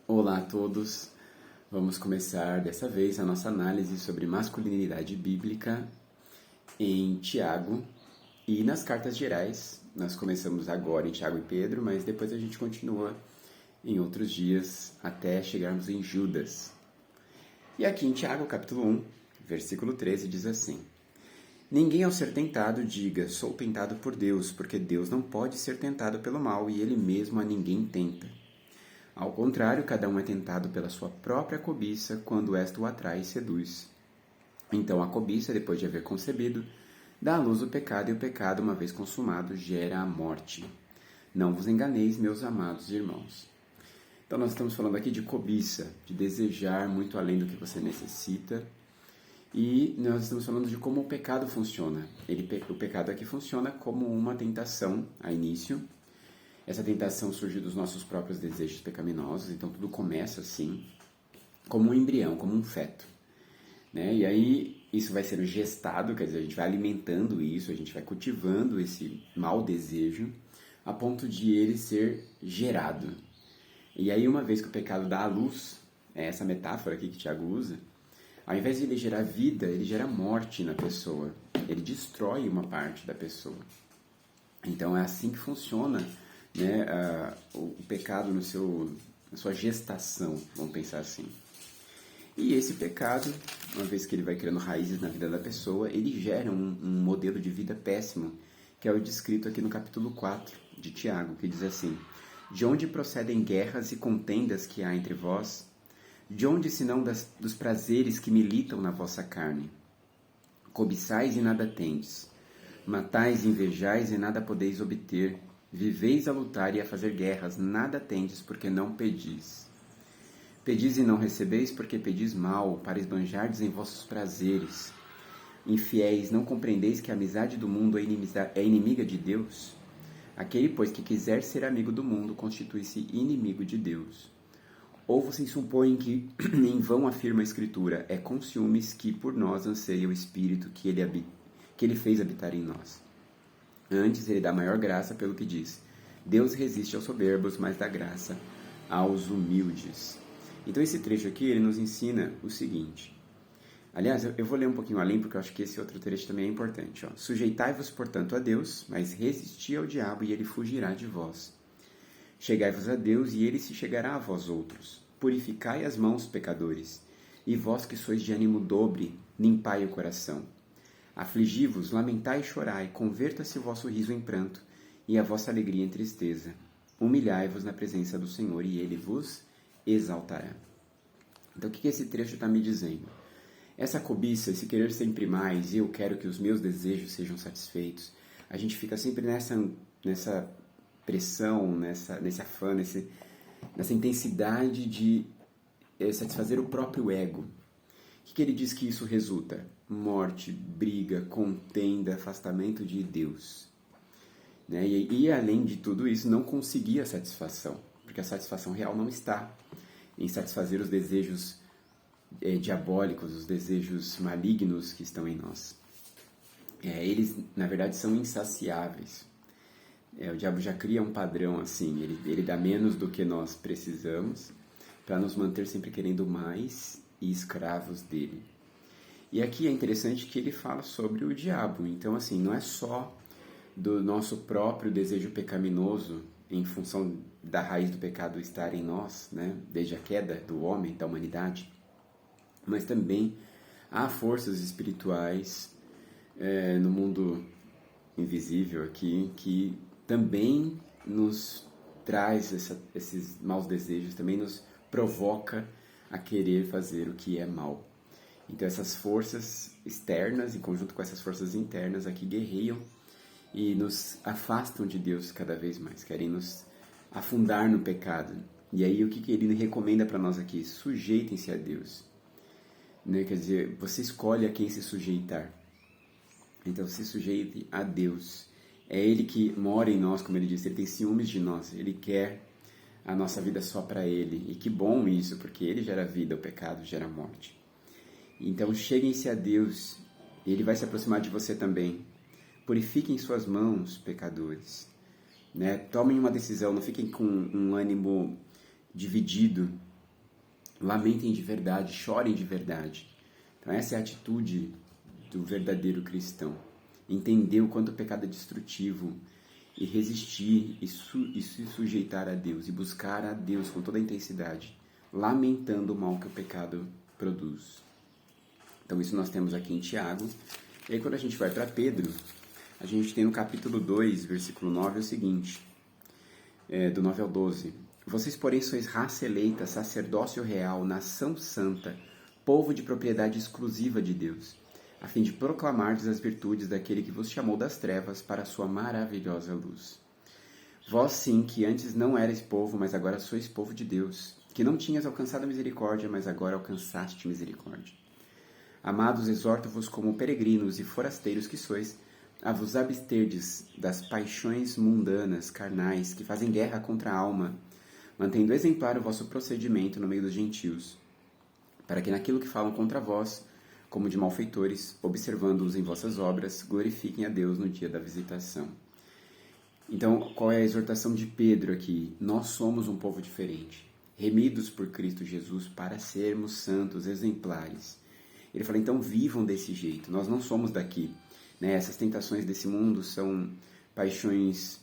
Olá a todos, vamos começar dessa vez a nossa análise sobre masculinidade bíblica em Tiago e nas cartas gerais. Nós começamos agora em Tiago e Pedro, mas depois a gente continua em outros dias até chegarmos em Judas. E aqui em Tiago, capítulo 1, versículo 13, diz assim: Ninguém ao ser tentado diga, sou tentado por Deus, porque Deus não pode ser tentado pelo mal e Ele mesmo a ninguém tenta. Ao contrário, cada um é tentado pela sua própria cobiça, quando esta o atrai e seduz. Então a cobiça, depois de haver concebido, dá à luz o pecado, e o pecado, uma vez consumado, gera a morte. Não vos enganeis, meus amados irmãos. Então nós estamos falando aqui de cobiça, de desejar muito além do que você necessita, e nós estamos falando de como o pecado funciona. O pecado aqui funciona como uma tentação a início. Essa tentação surge dos nossos próprios desejos pecaminosos, então tudo começa assim, como um embrião, como um feto. Né? E aí isso vai sendo gestado, quer dizer, a gente vai alimentando isso, a gente vai cultivando esse mau desejo, a ponto de ele ser gerado. E aí uma vez que o pecado dá à luz, é essa metáfora aqui que Tiago usa, ao invés de ele gerar vida, ele gera morte na pessoa, ele destrói uma parte da pessoa. Então é assim que funciona, né, o pecado na sua gestação, vamos pensar assim. E esse pecado, uma vez que ele vai criando raízes na vida da pessoa, ele gera um modelo de vida péssimo, que é o descrito aqui no capítulo 4 de Tiago, que diz assim: De onde procedem guerras e contendas que há entre vós? De onde, senão dos prazeres que militam na vossa carne? Cobiçais e nada tendes, matais e invejais e nada podeis obter, viveis a lutar e a fazer guerras, nada tendes porque não pedis. Pedis e não recebeis porque pedis mal, para esbanjardes em vossos prazeres. Infiéis, não compreendeis que a amizade do mundo é inimiga de Deus? Aquele, pois, que quiser ser amigo do mundo, constitui-se inimigo de Deus. Ou vocês supõem que em vão afirma a Escritura, é com ciúmes que por nós anseia o Espírito que ele fez habitar em nós. Antes, ele dá maior graça pelo que diz: Deus resiste aos soberbos, mas dá graça aos humildes. Então, esse trecho aqui, ele nos ensina o seguinte. Aliás, eu vou ler um pouquinho além, porque eu acho que esse outro trecho também é importante. Sujeitai-vos, portanto, a Deus, mas resisti ao diabo, e ele fugirá de vós. Chegai-vos a Deus, e ele se chegará a vós outros. Purificai as mãos, pecadores, e vós que sois de ânimo dobre, limpai o coração. Afligi-vos, lamentai e chorai, converta-se o vosso riso em pranto, e a vossa alegria em tristeza. Humilhai-vos na presença do Senhor, e Ele vos exaltará. Então, o que esse trecho está me dizendo? Essa cobiça, esse querer sempre mais, eu quero que os meus desejos sejam satisfeitos, a gente fica sempre nessa pressão, nesse afã, nessa intensidade de satisfazer o próprio ego. O que ele diz que isso resulta? Morte, briga, contenda, afastamento de Deus. Né? E além de tudo isso, não conseguir a satisfação, porque a satisfação real não está em satisfazer os desejos diabólicos, os desejos malignos que estão em nós. Eles, na verdade, são insaciáveis. O diabo já cria um padrão assim, ele dá menos do que nós precisamos para nos manter sempre querendo mais e escravos dele. E aqui é interessante que ele fala sobre o diabo. Então, assim, não é só do nosso próprio desejo pecaminoso em função da raiz do pecado estar em nós, né, desde a queda do homem, da humanidade, mas também há forças espirituais no mundo invisível aqui que também nos traz esses maus desejos, também nos provoca a querer fazer o que é mal. Então essas forças externas, em conjunto com essas forças internas aqui, guerreiam e nos afastam de Deus cada vez mais, querem nos afundar no pecado. E aí o que ele recomenda para nós aqui? Sujeitem-se a Deus. Né? Quer dizer, você escolhe a quem se sujeitar. Então se sujeite a Deus. É Ele que mora em nós, como ele disse, Ele tem ciúmes de nós, Ele quer a nossa vida só para Ele. E que bom isso, porque Ele gera vida, o pecado gera morte. Então cheguem-se a Deus, Ele vai se aproximar de você também. Purifiquem suas mãos, pecadores. Né? Tomem uma decisão, não fiquem com um ânimo dividido. lamentem de verdade, chorem de verdade. Então essa é a atitude do verdadeiro cristão. Entender o quanto o pecado é destrutivo e resistir e se sujeitar a Deus e buscar a Deus com toda a intensidade, lamentando o mal que o pecado produz. Então isso nós temos aqui em Tiago. E aí quando a gente vai para Pedro, a gente tem no capítulo 2, versículo 9, o seguinte, do 9 ao 12. Vocês, porém, sois raça eleita, sacerdócio real, nação santa, povo de propriedade exclusiva de Deus, a fim de proclamardes as virtudes daquele que vos chamou das trevas para a sua maravilhosa luz. Vós sim, que antes não erais povo, mas agora sois povo de Deus, que não tinhas alcançado a misericórdia, mas agora alcançaste misericórdia. Amados, exorto-vos como peregrinos e forasteiros que sois, a vos absterdes das paixões mundanas, carnais, que fazem guerra contra a alma, mantendo exemplar o vosso procedimento no meio dos gentios, para que naquilo que falam contra vós, como de malfeitores, observando-os em vossas obras, glorifiquem a Deus no dia da visitação. Então, qual é a exortação de Pedro aqui? Nós somos um povo diferente, remidos por Cristo Jesus para sermos santos, exemplares. Ele fala, então vivam desse jeito, nós não somos daqui. Né? Essas tentações desse mundo são paixões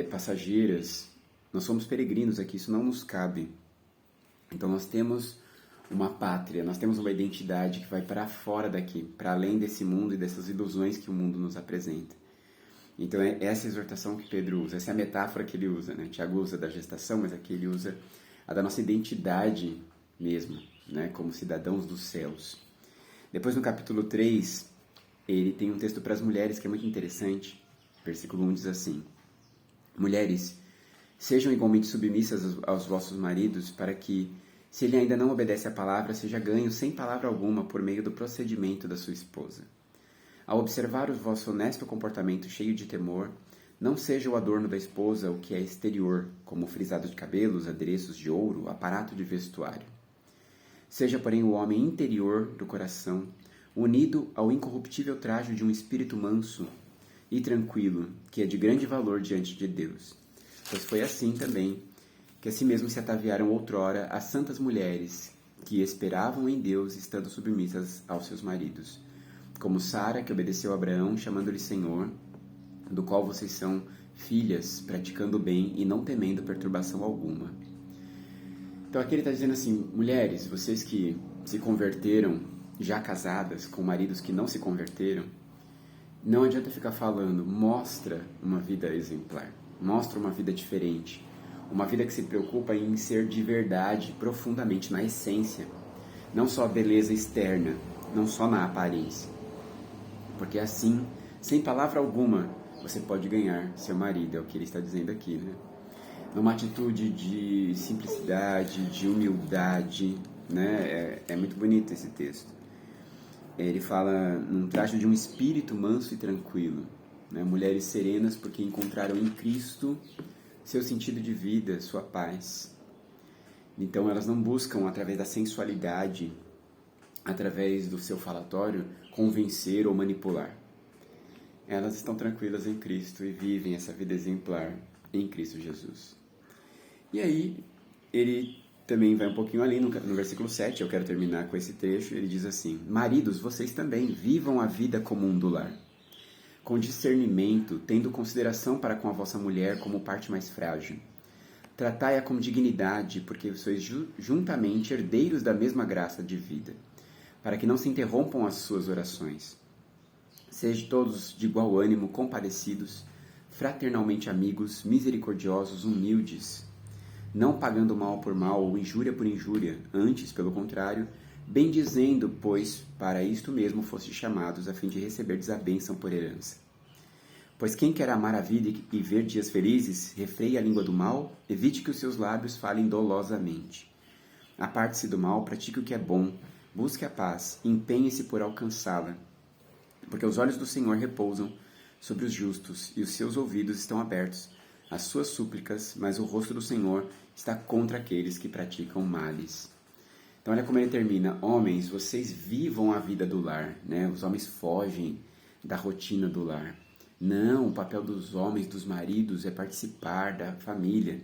passageiras, nós somos peregrinos aqui, isso não nos cabe. Então nós temos uma pátria, nós temos uma identidade que vai para fora daqui, para além desse mundo e dessas ilusões que o mundo nos apresenta. Então é essa exortação que Pedro usa, essa é a metáfora que ele usa, né? Tiago usa da gestação, mas aqui ele usa a da nossa identidade mesmo, né? Como cidadãos dos céus. Depois no capítulo 3, ele tem um texto para as mulheres que é muito interessante. Versículo 1 diz assim: Mulheres, sejam igualmente submissas aos vossos maridos, para que, se ele ainda não obedece à palavra, seja ganho sem palavra alguma por meio do procedimento da sua esposa. Ao observar o vosso honesto comportamento cheio de temor, não seja o adorno da esposa o que é exterior, como o frisado de cabelos, adereços de ouro, aparato de vestuário. Seja, porém, o homem interior do coração, unido ao incorruptível trajo de um espírito manso e tranquilo, que é de grande valor diante de Deus. Pois foi assim também que assim mesmo se ataviaram outrora as santas mulheres que esperavam em Deus, estando submissas aos seus maridos, como Sara, que obedeceu a Abraão, chamando-lhe Senhor, do qual vocês são filhas, praticando o bem e não temendo perturbação alguma. Então aqui ele está dizendo assim, mulheres, vocês que se converteram já casadas, com maridos que não se converteram, não adianta ficar falando, mostra uma vida exemplar, mostra uma vida diferente, uma vida que se preocupa em ser de verdade, profundamente, na essência, não só a beleza externa, não só na aparência. Porque assim, sem palavra alguma, você pode ganhar seu marido, é o que ele está dizendo aqui, né? Numa atitude de simplicidade, de humildade, né? É muito bonito esse texto. Ele fala num traje de um espírito manso e tranquilo, né? Mulheres serenas porque encontraram em Cristo seu sentido de vida, sua paz. Então elas não buscam, através da sensualidade, através do seu falatório, convencer ou manipular. Elas estão tranquilas em Cristo e vivem essa vida exemplar em Cristo Jesus. E aí, ele também vai um pouquinho ali no versículo 7, eu quero terminar com esse trecho, ele diz assim: Maridos, vocês também vivam a vida comum do lar, com discernimento, tendo consideração para com a vossa mulher como parte mais frágil. Tratai-a com dignidade, porque sois juntamente herdeiros da mesma graça de vida, para que não se interrompam as suas orações. Sejam todos de igual ânimo, compadecidos, fraternalmente amigos, misericordiosos, humildes, não pagando mal por mal ou injúria por injúria, antes, pelo contrário, bendizendo, pois para isto mesmo fostes chamados, a fim de receberdes a bênção por herança. Pois quem quer amar a vida e ver dias felizes, refreie a língua do mal, evite que os seus lábios falem dolosamente. Aparte-se do mal, pratique o que é bom, busque a paz, empenhe-se por alcançá-la, porque os olhos do Senhor repousam sobre os justos e os seus ouvidos estão abertos às suas súplicas, mas o rosto do Senhor está contra aqueles que praticam males. Então olha como ele termina: homens, vocês vivam a vida do lar, né? Os homens fogem da rotina do lar. Não, o papel dos homens, dos maridos, é participar da família.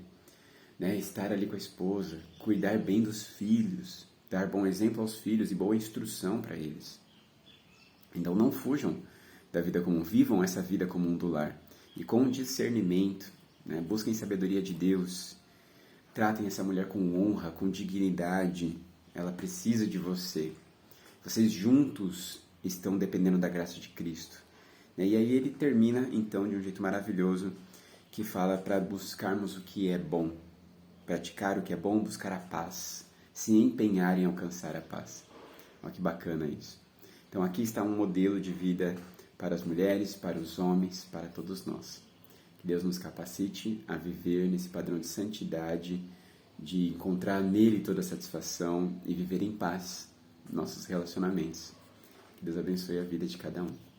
né? Estar ali com a esposa, cuidar bem dos filhos, dar bom exemplo aos filhos e boa instrução para eles. Então não fujam da vida comum, vivam essa vida comum do lar. E com discernimento, né? Busquem sabedoria de Deus, tratem essa mulher com honra, com dignidade, ela precisa de você. Vocês juntos estão dependendo da graça de Cristo. E aí ele termina, então, de um jeito maravilhoso, que fala para buscarmos o que é bom, praticar o que é bom, buscar a paz, se empenhar em alcançar a paz. Olha que bacana isso. Então aqui está um modelo de vida para as mulheres, para os homens, para todos nós. Que Deus nos capacite a viver nesse padrão de santidade, de encontrar nele toda a satisfação e viver em paz nossos relacionamentos. Que Deus abençoe a vida de cada um.